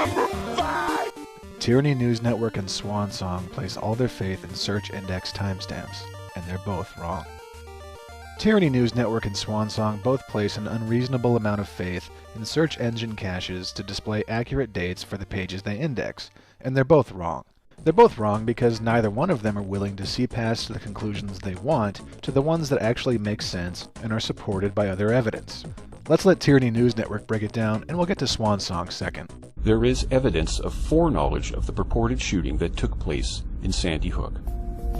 Number 5! Tyranny News Network and Swansong place all their faith in search index timestamps, and they're both wrong. Tyranny News Network and Swansong both place an unreasonable amount of faith in search engine caches to display accurate dates for the pages they index, and they're both wrong. They're both wrong because neither one of them are willing to see past the conclusions they want to the ones that actually make sense and are supported by other evidence. Let's let Tyranny News Network break it down, and we'll get to Swansong second. There is evidence of foreknowledge of the purported shooting that took place in Sandy Hook.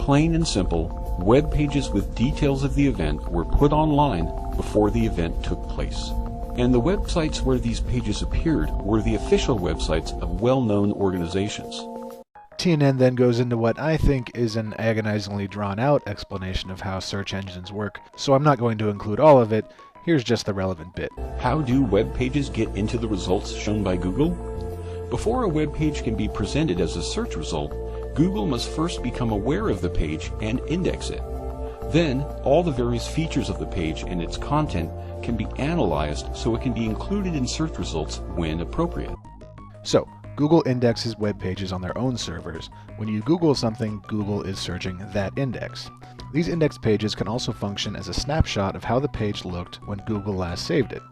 Plain and simple, web pages with details of the event were put online before the event took place. And the websites where these pages appeared were the official websites of well-known organizations. TNN then goes into what I think is an agonizingly drawn-out explanation of how search engines work, so I'm not going to include all of it. Here's just the relevant bit. How do web pages get into the results shown by Google? Before a web page can be presented as a search result, Google must first become aware of the page and index it. Then, all the various features of the page and its content can be analyzed so it can be included in search results when appropriate. So, Google indexes web pages on their own servers. When you Google something, Google is searching that index. These index pages can also function as a snapshot of how the page looked when Google last saved it.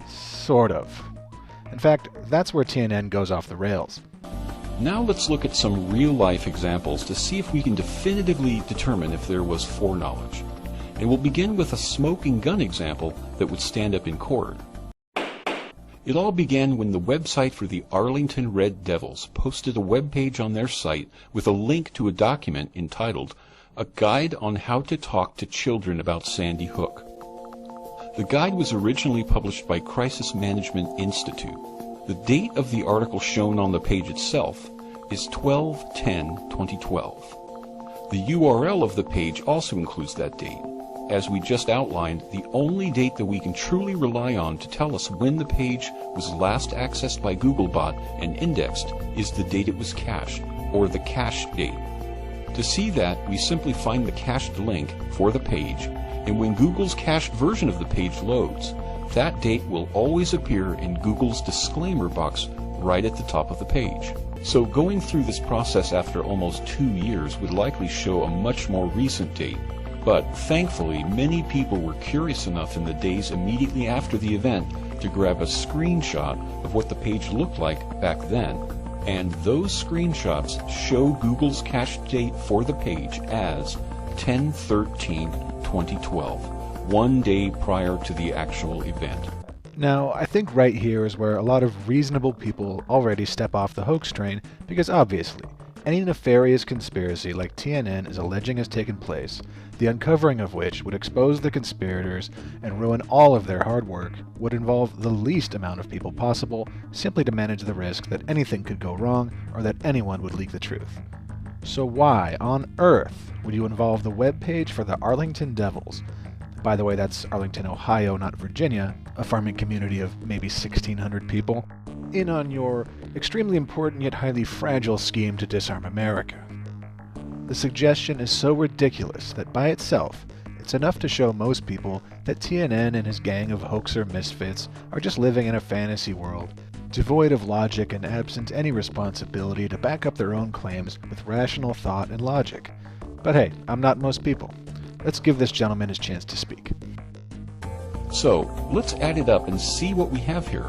Sort of. In fact, that's where TNN goes off the rails. Now let's look at some real-life examples to see if we can definitively determine if there was foreknowledge. And we'll begin with a smoking gun example that would stand up in court. It all began when the website for the Arlington Red Devils posted a web page on their site with a link to a document entitled "A Guide on How to Talk to Children About Sandy Hook." The guide was originally published by Crisis Management Institute. The date of the article shown on the page itself is 12/10/2012. The URL of the page also includes that date. As we just outlined, the only date that we can truly rely on to tell us when the page was last accessed by Googlebot and indexed is the date it was cached, or the cache date. To see that, we simply find the cached link for the page, and when Google's cached version of the page loads, that date will always appear in Google's disclaimer box right at the top of the page. So going through this process after almost 2 years would likely show a much more recent date. But thankfully, many people were curious enough in the days immediately after the event to grab a screenshot of what the page looked like back then. And those screenshots show Google's cache date for the page as 10/13/2012, 1 day prior to the actual event. Now, I think right here is where a lot of reasonable people already step off the hoax train, because obviously, any nefarious conspiracy like TNN is alleging has taken place, the uncovering of which would expose the conspirators and ruin all of their hard work, would involve the least amount of people possible, simply to manage the risk that anything could go wrong or that anyone would leak the truth. So why on earth would you involve the web page for the Arlington Devils? By the way, that's Arlington, Ohio, not Virginia, a farming community of maybe 1,600 people, in on your extremely important yet highly fragile scheme to disarm America. The suggestion is so ridiculous that by itself, it's enough to show most people that TNN and his gang of hoaxer misfits are just living in a fantasy world, devoid of logic and absent any responsibility to back up their own claims with rational thought and logic. But hey, I'm not most people. Let's give this gentleman his chance to speak. So, let's add it up and see what we have here.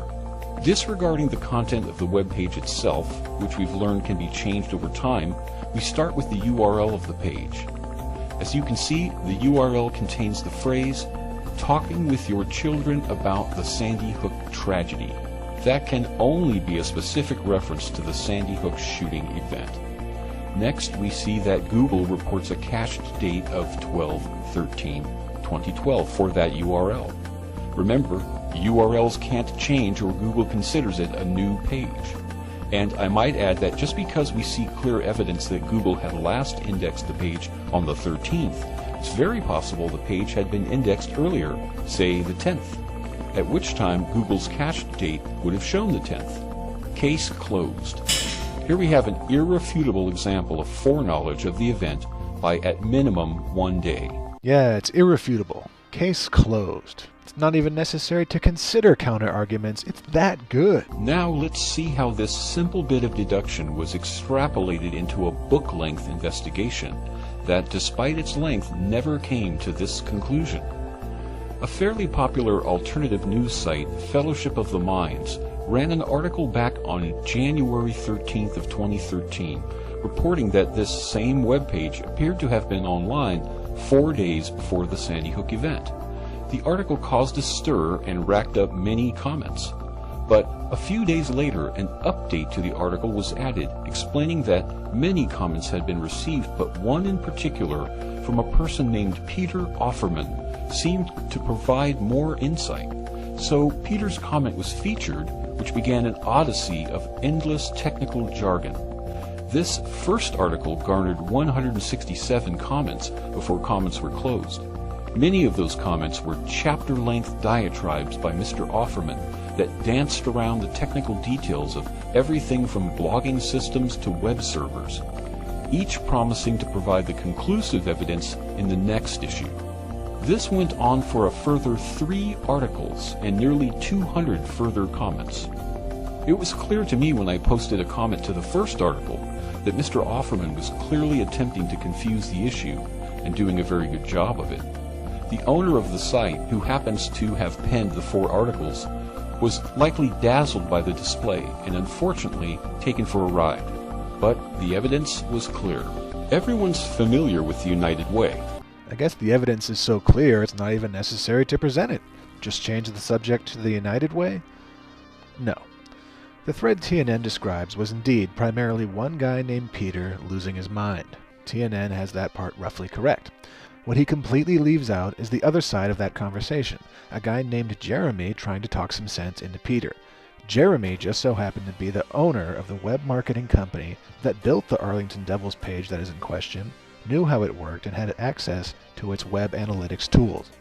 Disregarding the content of the web page itself, which we've learned can be changed over time, we start with the URL of the page. As you can see, the URL contains the phrase, "talking with your children about the Sandy Hook tragedy." That can only be a specific reference to the Sandy Hook shooting event. Next, we see that Google reports a cached date of 12/13/2012 for that URL. Remember, URLs can't change or Google considers it a new page. And I might add that just because we see clear evidence that Google had last indexed the page on the 13th, it's very possible the page had been indexed earlier, say the 10th, at which time Google's cached date would have shown the 10th. Case closed. Here we have an irrefutable example of foreknowledge of the event by at minimum 1 day. Yeah, it's irrefutable. Case closed. It's not even necessary to consider counter-arguments. It's that good. Now let's see how this simple bit of deduction was extrapolated into a book-length investigation that, despite its length, never came to this conclusion. A fairly popular alternative news site, Fellowship of the Minds, ran an article back on January 13th of 2013, reporting that this same webpage appeared to have been online 4 days before the Sandy Hook event. The article caused a stir and racked up many comments. But a few days later, an update to the article was added, explaining that many comments had been received, but one in particular, from a person named Peter Offerman, seemed to provide more insight. So Peter's comment was featured, which began an odyssey of endless technical jargon. This first article garnered 167 comments before comments were closed. Many of those comments were chapter-length diatribes by Mr. Offerman that danced around the technical details of everything from blogging systems to web servers, each promising to provide the conclusive evidence in the next issue. This went on for a further 3 articles and nearly 200 further comments. It was clear to me when I posted a comment to the first article that Mr. Offerman was clearly attempting to confuse the issue and doing a very good job of it. The owner of the site, who happens to have penned the 4 articles, was likely dazzled by the display and unfortunately taken for a ride. But the evidence was clear. Everyone's familiar with the United Way. I guess the evidence is so clear it's not even necessary to present it. Just change the subject to the United Way? No. The thread TNN describes was indeed primarily one guy named Peter losing his mind. TNN has that part roughly correct. What he completely leaves out is the other side of that conversation, a guy named Jeremy trying to talk some sense into Peter. Jeremy just so happened to be the owner of the web marketing company that built the Arlington Devils page that is in question, knew how it worked, and had access to its web analytics tools.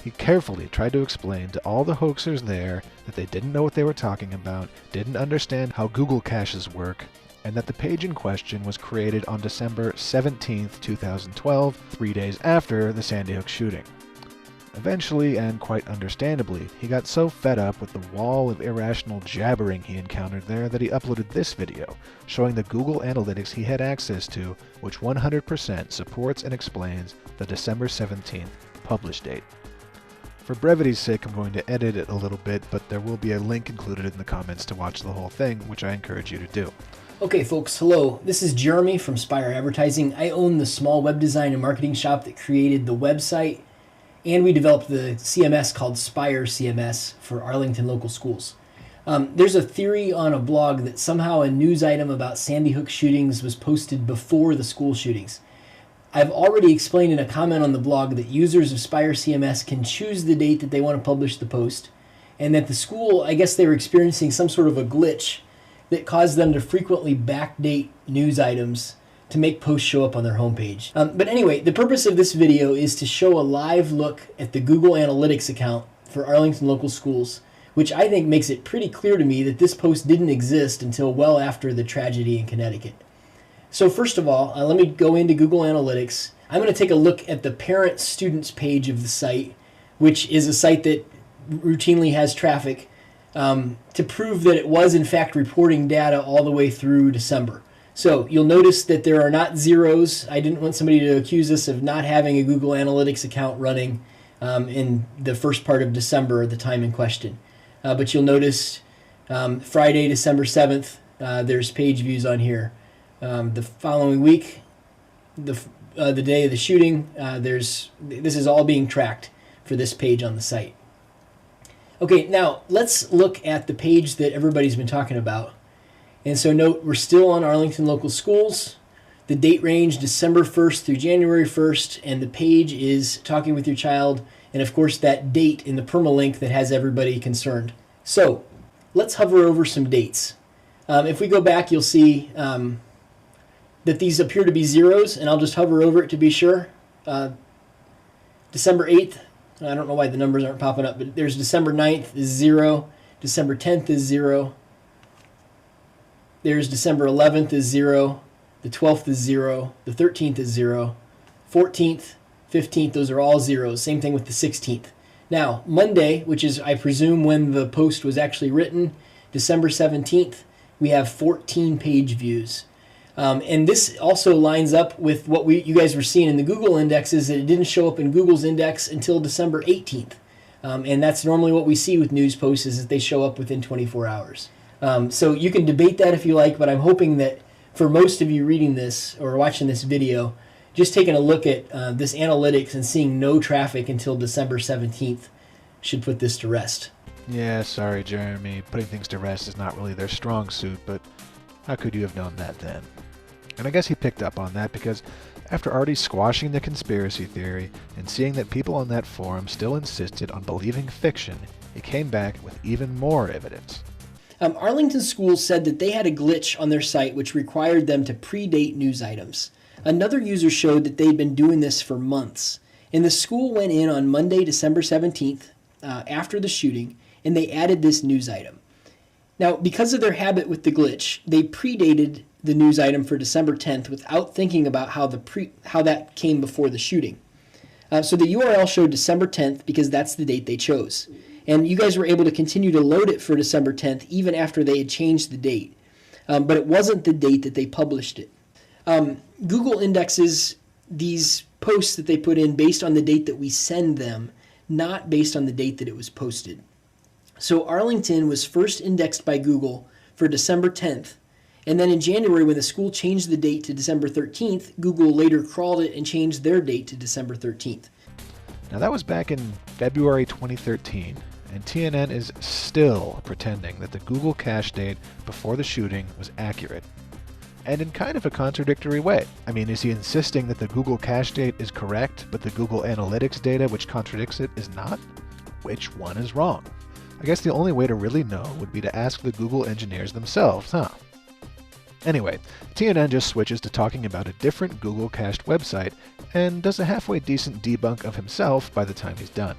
He carefully tried to explain to all the hoaxers there that they didn't know what they were talking about, didn't understand how Google caches work, and that the page in question was created on December 17, 2012, 3 days after the Sandy Hook shooting. Eventually, and quite understandably, he got so fed up with the wall of irrational jabbering he encountered there that he uploaded this video, showing the Google Analytics he had access to, which 100% supports and explains the December 17th publish date. For brevity's sake, I'm going to edit it a little bit, but there will be a link included in the comments to watch the whole thing, which I encourage you to do. Okay folks, hello. This is Jeremy from Spire Advertising. I own the small web design and marketing shop that created the website, and we developed the CMS called Spire CMS for Arlington local schools. There's a theory on a blog that somehow a news item about Sandy Hook shootings was posted before the school shootings. I've already explained in a comment on the blog that users of Spire CMS can choose the date that they want to publish the post, and that the school, I guess they were experiencing some sort of a glitch that caused them to frequently backdate news items to make posts show up on their homepage. But anyway, the purpose of this video is to show a live look at the Google Analytics account for Arlington local schools, which I think makes it pretty clear to me that this post didn't exist until well after the tragedy in Connecticut. So first of all, let me go into Google Analytics. I'm going to take a look at the parent students page of the site, which is a site that routinely has traffic, to prove that it was in fact reporting data all the way through December. So you'll notice that there are not zeros. I didn't want somebody to accuse us of not having a Google Analytics account running in the first part of December, the time in question. But you'll notice Friday, December 7th, there's page views on here. The following week, the day of the shooting, this is all being tracked for this page on the site. Okay, now let's look at the page that everybody's been talking about. And so note, we're still on Arlington local schools. The date range December 1st through January 1st, and the page is talking with your child, and of course that date in the permalink that has everybody concerned. So let's hover over some dates. If we go back, you'll see that these appear to be zeros, and I'll just hover over it to be sure. December 8th, I don't know why the numbers aren't popping up, but there's December 9th is 0, December 10th is 0, there's December 11th is 0, the 12th is 0, the 13th is 0, 14th, 15th, those are all zeros. Same thing with the 16th. Now, Monday, which is, I presume, when the post was actually written, December 17th, we have 14 page views. And this also lines up with what you guys were seeing in the Google indexes, that it didn't show up in Google's index until December 18th. And that's normally what we see with news posts, is that they show up within 24 hours. So you can debate that if you like, but I'm hoping that for most of you reading this or watching this video, just taking a look at this analytics and seeing no traffic until December 17th should put this to rest. Yeah, sorry, Jeremy. Putting things to rest is not really their strong suit, but how could you have known that then? And I guess he picked up on that because after already squashing the conspiracy theory and seeing that people on that forum still insisted on believing fiction, he came back with even more evidence. Arlington schools said that they had a glitch on their site which required them to predate news items. Another user showed that they'd been doing this for months, and the school went in on Monday, December 17th, after the shooting, and they added this news item. Now, because of their habit with the glitch, they predated the news item for December 10th without thinking about how that came before the shooting. So the URL showed December 10th because that's the date they chose. And you guys were able to continue to load it for December 10th even after they had changed the date. But it wasn't the date that they published it. Google indexes these posts that they put in based on the date that we send them, not based on the date that it was posted. So Arlington was first indexed by Google for December 10th, and then in January, when the school changed the date to December 13th, Google later crawled it and changed their date to December 13th. Now that was back in February 2013, and TNN is still pretending that the Google cache date before the shooting was accurate. And in kind of a contradictory way. I mean, is he insisting that the Google cache date is correct, but the Google Analytics data which contradicts it is not? Which one is wrong? I guess the only way to really know would be to ask the Google engineers themselves, huh? Anyway, TNN just switches to talking about a different Google cached website and does a halfway decent debunk of himself by the time he's done.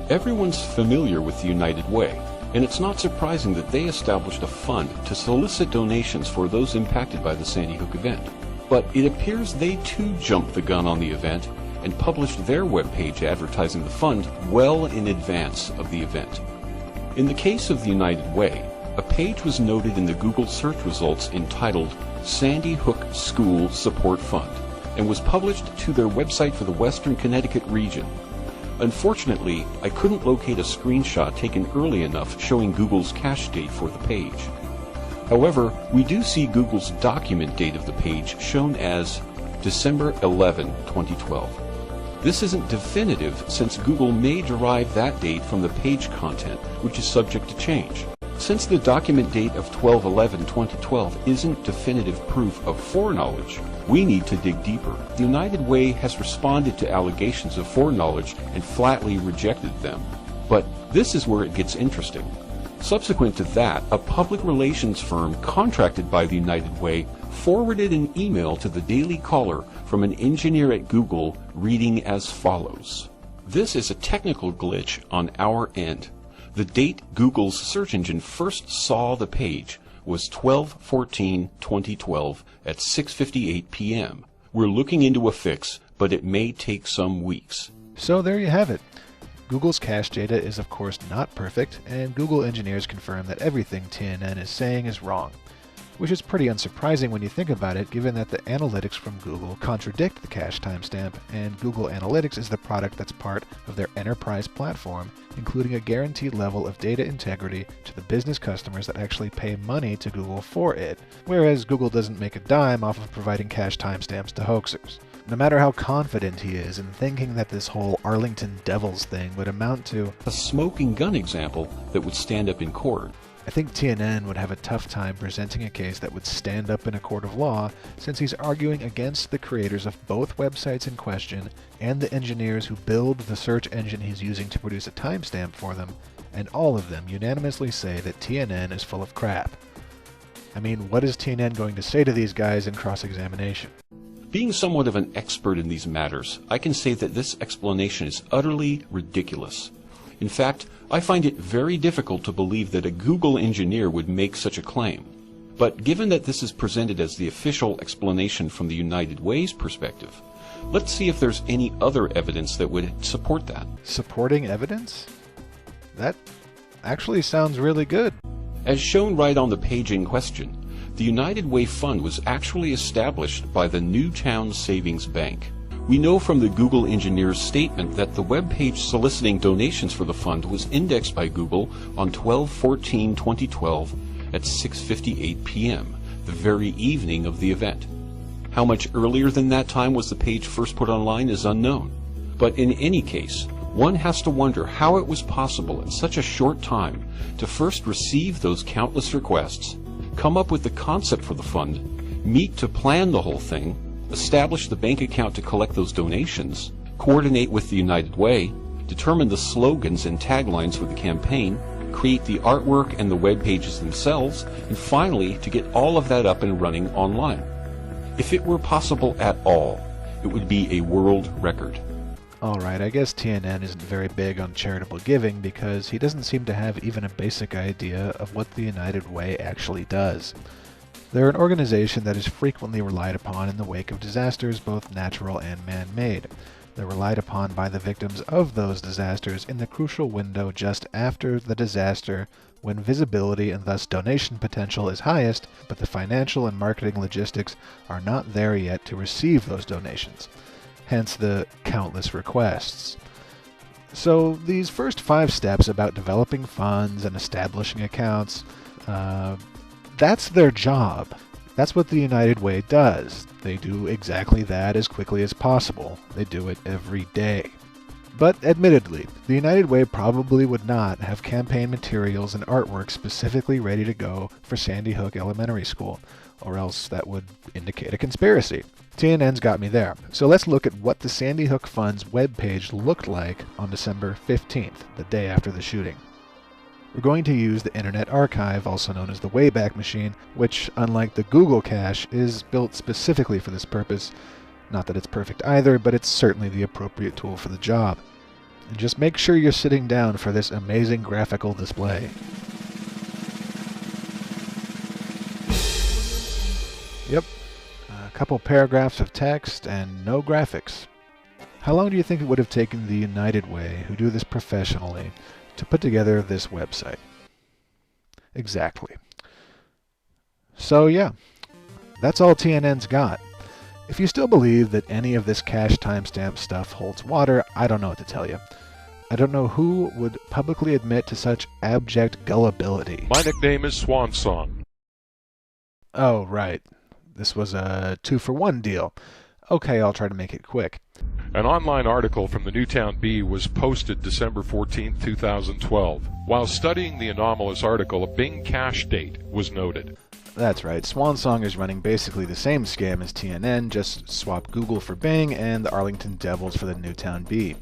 Everyone's familiar with the United Way, and it's not surprising that they established a fund to solicit donations for those impacted by the Sandy Hook event. But it appears they too jumped the gun on the event and published their webpage advertising the fund well in advance of the event. In the case of the United Way, a page was noted in the Google search results entitled Sandy Hook School Support Fund and was published to their website for the Western Connecticut region. Unfortunately, I couldn't locate a screenshot taken early enough showing Google's cache date for the page. However, we do see Google's document date of the page shown as December 11, 2012. This isn't definitive since Google may derive that date from the page content, which is subject to change. Since the document date of 12/11/2012 isn't definitive proof of foreknowledge, we need to dig deeper. The United Way has responded to allegations of foreknowledge and flatly rejected them. But this is where it gets interesting. Subsequent to that, a public relations firm contracted by the United Way forwarded an email to the Daily Caller from an engineer at Google reading as follows. This is a technical glitch on our end. The date Google's search engine first saw the page was 12/14/2012 at 6:58 p.m. We're looking into a fix, but it may take some weeks. So there you have it. Google's cache data is of course not perfect, and Google engineers confirm that everything TNN is saying is wrong. Which is pretty unsurprising when you think about it, given that the analytics from Google contradict the cache timestamp, and Google Analytics is the product that's part of their enterprise platform, including a guaranteed level of data integrity to the business customers that actually pay money to Google for it, whereas Google doesn't make a dime off of providing cache timestamps to hoaxers. No matter how confident he is in thinking that this whole Arlington Devils thing would amount to a smoking gun example that would stand up in court, I think TNN would have a tough time presenting a case that would stand up in a court of law, since he's arguing against the creators of both websites in question and the engineers who build the search engine he's using to produce a timestamp for them, and all of them unanimously say that TNN is full of crap. I mean, what is TNN going to say to these guys in cross-examination? Being somewhat of an expert in these matters, I can say that this explanation is utterly ridiculous. In fact, I find it very difficult to believe that a Google engineer would make such a claim. But given that this is presented as the official explanation from the United Way's perspective, Let's see if there's any other evidence that would support that. Supporting evidence? That actually sounds really good. As shown right on the page in question, the United Way Fund was actually established by the Newtown Savings Bank. We know from the Google engineer's statement that the web page soliciting donations for the fund was indexed by Google on 12/14/2012 at 6:58 p.m., the very evening of the event. How much earlier than that time was the page first put online is unknown. But in any case, one has to wonder how it was possible in such a short time to first receive those countless requests, come up with the concept for the fund, meet to plan the whole thing, establish the bank account to collect those donations, coordinate with the United Way, determine the slogans and taglines for the campaign, create the artwork and the web pages themselves, and finally to get all of that up and running online. If it were possible at all, it would be a world record. Alright, I guess TNN isn't very big on charitable giving because he doesn't seem to have even a basic idea of what the United Way actually does. They're an organization that is frequently relied upon in the wake of disasters, both natural and man-made. They're relied upon by the victims of those disasters in the crucial window just after the disaster, when visibility and thus donation potential is highest, but the financial and marketing logistics are not there yet to receive those donations. Hence the countless requests. So these first 5 steps about developing funds and establishing accounts, that's their job. That's what the United Way does. They do exactly that as quickly as possible. They do it every day. But admittedly, the United Way probably would not have campaign materials and artwork specifically ready to go for Sandy Hook Elementary School, or else that would indicate a conspiracy. TNN's got me there. So let's look at what the Sandy Hook Fund's webpage looked like on December 15th, the day after the shooting. We're going to use the Internet Archive, also known as the Wayback Machine, which, unlike the Google cache, is built specifically for this purpose. Not that it's perfect either, but it's certainly the appropriate tool for the job. And just make sure you're sitting down for this amazing graphical display. Yep, a couple paragraphs of text and no graphics. How long do you think it would have taken the United Way, who do this professionally, to put together this website? Exactly. So yeah, that's all TNN's got. If you still believe that any of this cache timestamp stuff holds water, I don't know what to tell you. I don't know who would publicly admit to such abject gullibility. My nickname is Swansong. Oh, right. This was a 2-for-1 deal. Okay, I'll try to make it quick. An online article from the Newtown Bee was posted December 14, 2012. While studying the anomalous article, a Bing cache date was noted. That's right, Swansong is running basically the same scam as TNN, just swap Google for Bing and the Arlington Devils for the Newtown Bee.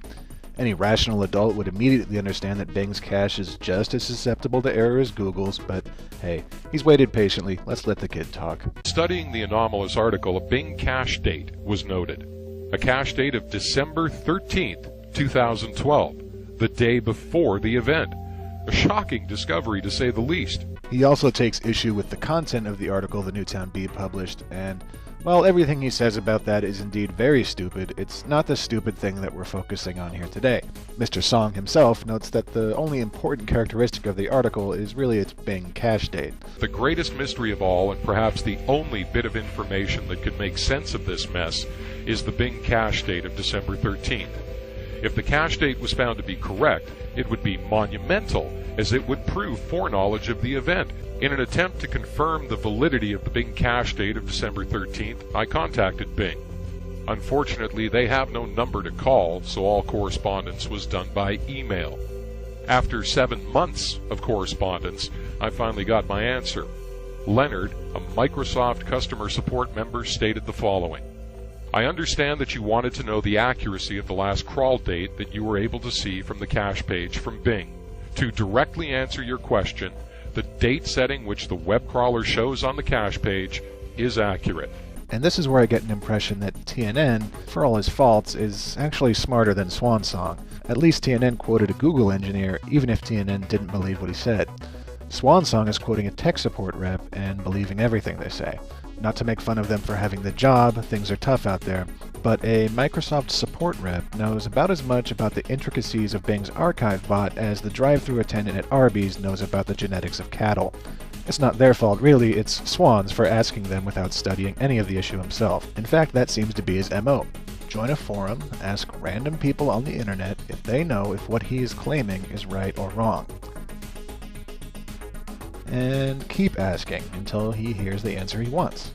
Any rational adult would immediately understand that Bing's cache is just as susceptible to error as Google's, but hey, he's waited patiently. Let's let the kid talk. Studying the anomalous article, a Bing cache date was noted. A cache date of December 13th, 2012, the day before the event. A shocking discovery, to say the least. He also takes issue with the content of the article the Newtown Bee published, and while everything he says about that is indeed very stupid, it's not the stupid thing that we're focusing on here today. Mr. Song himself notes that the only important characteristic of the article is really its Bing cache date. The greatest mystery of all, and perhaps the only bit of information that could make sense of this mess, is the Bing cache date of December 13th. If the cache date was found to be correct, it would be monumental, as it would prove foreknowledge of the event. In an attempt to confirm the validity of the Bing cache date of December 13th, I contacted Bing. Unfortunately, they have no number to call, so all correspondence was done by email. After 7 months of correspondence, I finally got my answer. Leonard, a Microsoft customer support member, stated the following. I understand that you wanted to know the accuracy of the last crawl date that you were able to see from the cache page from Bing. To directly answer your question, the date setting which the web crawler shows on the cache page is accurate. And this is where I get an impression that TNN, for all his faults, is actually smarter than Swansong. At least TNN quoted a Google engineer, even if TNN didn't believe what he said. Swansong is quoting a tech support rep and believing everything they say. Not to make fun of them for having the job, things are tough out there, but a Microsoft support rep knows about as much about the intricacies of Bing's archive bot as the drive-thru attendant at Arby's knows about the genetics of cattle. It's not their fault, really, it's Swan's for asking them without studying any of the issue himself. In fact, that seems to be his MO. Join a forum, ask random people on the internet if they know if what he is claiming is right or wrong. And keep asking until he hears the answer he wants.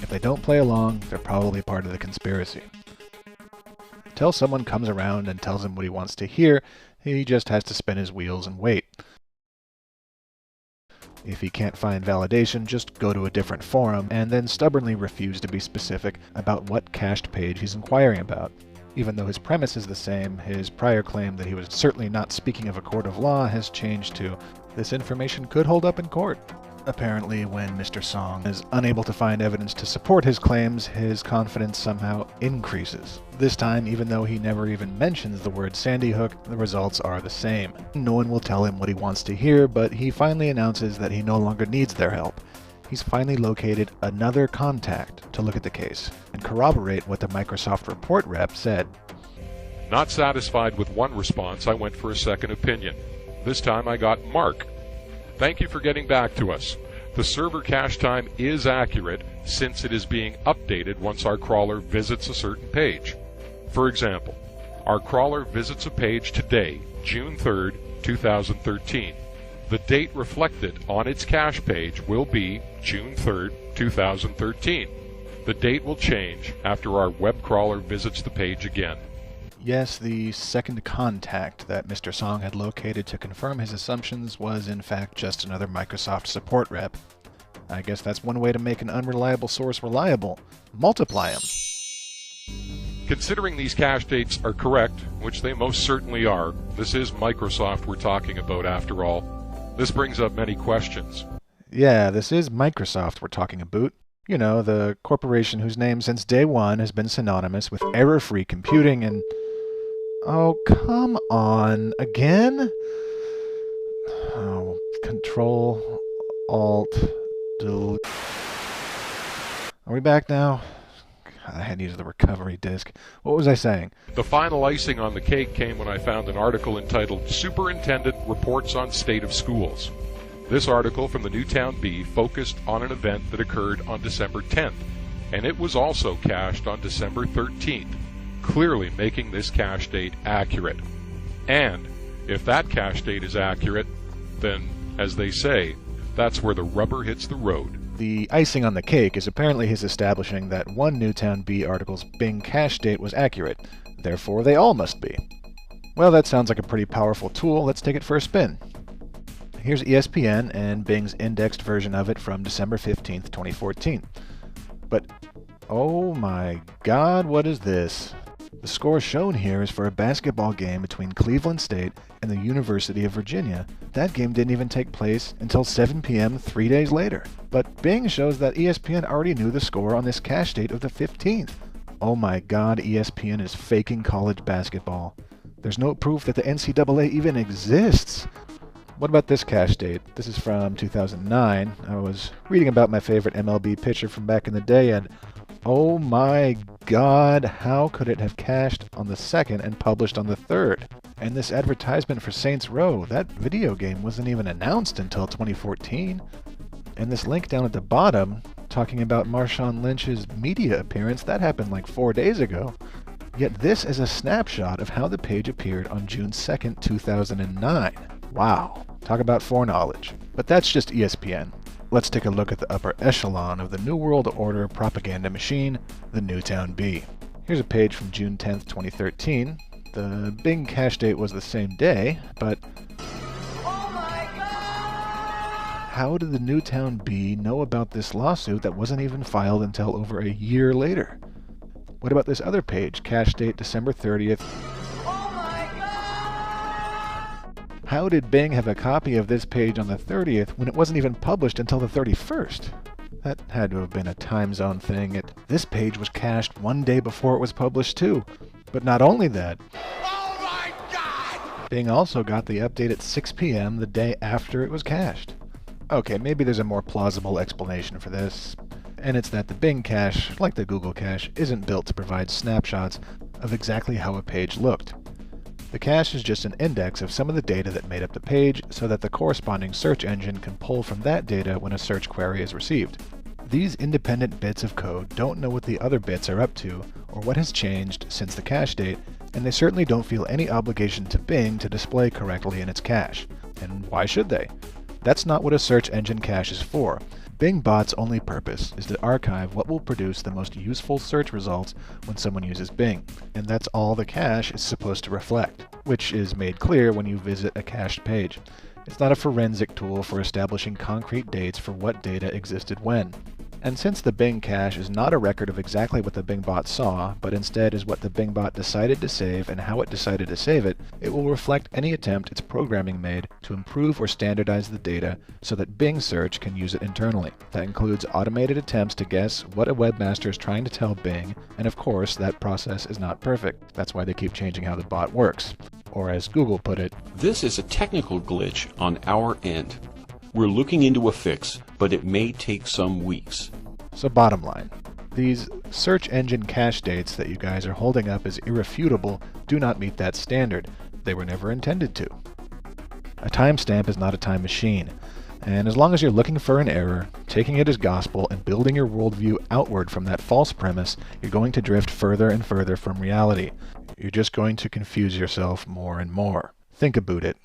If they don't play along, they're probably part of the conspiracy. Until someone comes around and tells him what he wants to hear, he just has to spin his wheels and wait. If he can't find validation, just go to a different forum and then stubbornly refuse to be specific about what cached page he's inquiring about. Even though his premise is the same, his prior claim that he was certainly not speaking of a court of law has changed to, this information could hold up in court. Apparently, when Mr. Song is unable to find evidence to support his claims, his confidence somehow increases. This time, even though he never even mentions the word Sandy Hook, the results are the same. No one will tell him what he wants to hear, but he finally announces that he no longer needs their help. He's finally located another contact to look at the case and corroborate what the Microsoft report rep said. Not satisfied with one response, I went for a second opinion. This time I got Mark. Thank you for getting back to us. The server cache time is accurate since it is being updated once our crawler visits a certain page. For example, our crawler visits a page today, June 3rd, 2013. The date reflected on its cache page will be June 3rd, 2013. The date will change after our web crawler visits the page again. Yes, the second contact that Mr. Song had located to confirm his assumptions was in fact just another Microsoft support rep. I guess that's one way to make an unreliable source reliable. Multiply them. Considering these cache dates are correct, which they most certainly are, this is Microsoft we're talking about after all. This brings up many questions. Yeah, this is Microsoft we're talking about. You know, the corporation whose name since day one has been synonymous with error-free computing and... Oh, come on. Again? Oh, Control, Alt, Delete. Are we back now? God, I had to use the recovery disk. What was I saying? The final icing on the cake came when I found an article entitled Superintendent Reports on State of Schools. This article from the Newtown Bee focused on an event that occurred on December 10th, and it was also cached on December 13th, clearly making this cache date accurate. And if that cache date is accurate, then, as they say, that's where the rubber hits the road. The icing on the cake is apparently his establishing that one Newtown Bee article's Bing cache date was accurate, therefore they all must be. Well, that sounds like a pretty powerful tool. Let's take it for a spin. Here's ESPN and Bing's indexed version of it from December 15th, 2014. But, oh my god, what is this? The score shown here is for a basketball game between Cleveland State and the University of Virginia. That game didn't even take place until 7 p.m. 3 days later. But Bing shows that ESPN already knew the score on this cache date of the 15th. Oh my god, ESPN is faking college basketball. There's no proof that the NCAA even exists. What about this cache date? This is from 2009. I was reading about my favorite MLB pitcher from back in the day, and oh my god, how could it have cached on the 2nd and published on the 3rd? And this advertisement for Saints Row, that video game wasn't even announced until 2014. And this link down at the bottom, talking about Marshawn Lynch's media appearance, that happened like 4 days ago. Yet this is a snapshot of how the page appeared on June 2nd, 2009. Wow. Talk about foreknowledge. But that's just ESPN. Let's take a look at the upper echelon of the New World Order propaganda machine, the Newtown Bee. Here's a page from June 10th, 2013. The Bing cache date was the same day, but... Oh my God! How did the Newtown Bee know about this lawsuit that wasn't even filed until over a year later? What about this other page, cache date December 30th? How did Bing have a copy of this page on the 30th when it wasn't even published until the 31st? That had to have been a time zone thing. This page was cached 1 day before it was published too. But not only that, Oh my God! Bing also got the update at 6 p.m. the day after it was cached. Okay, maybe there's a more plausible explanation for this, and it's that the Bing cache, like the Google cache, isn't built to provide snapshots of exactly how a page looked. The cache is just an index of some of the data that made up the page so that the corresponding search engine can pull from that data when a search query is received. These independent bits of code don't know what the other bits are up to or what has changed since the cache date, and they certainly don't feel any obligation to Bing to display correctly in its cache. And why should they? That's not what a search engine cache is for. Bing bot's only purpose is to archive what will produce the most useful search results when someone uses Bing, and that's all the cache is supposed to reflect, which is made clear when you visit a cached page. It's not a forensic tool for establishing concrete dates for what data existed when. And since the Bing cache is not a record of exactly what the Bing bot saw, but instead is what the Bing bot decided to save and how it decided to save it, it will reflect any attempt its programming made to improve or standardize the data so that Bing search can use it internally. That includes automated attempts to guess what a webmaster is trying to tell Bing, and of course that process is not perfect. That's why they keep changing how the bot works. Or as Google put it, This is a technical glitch on our end. We're looking into a fix, but it may take some weeks. So bottom line, these search engine cache dates that you guys are holding up as irrefutable do not meet that standard. They were never intended to. A timestamp is not a time machine, and as long as you're looking for an error, taking it as gospel, and building your worldview outward from that false premise, you're going to drift further and further from reality. You're just going to confuse yourself more and more. Think about it.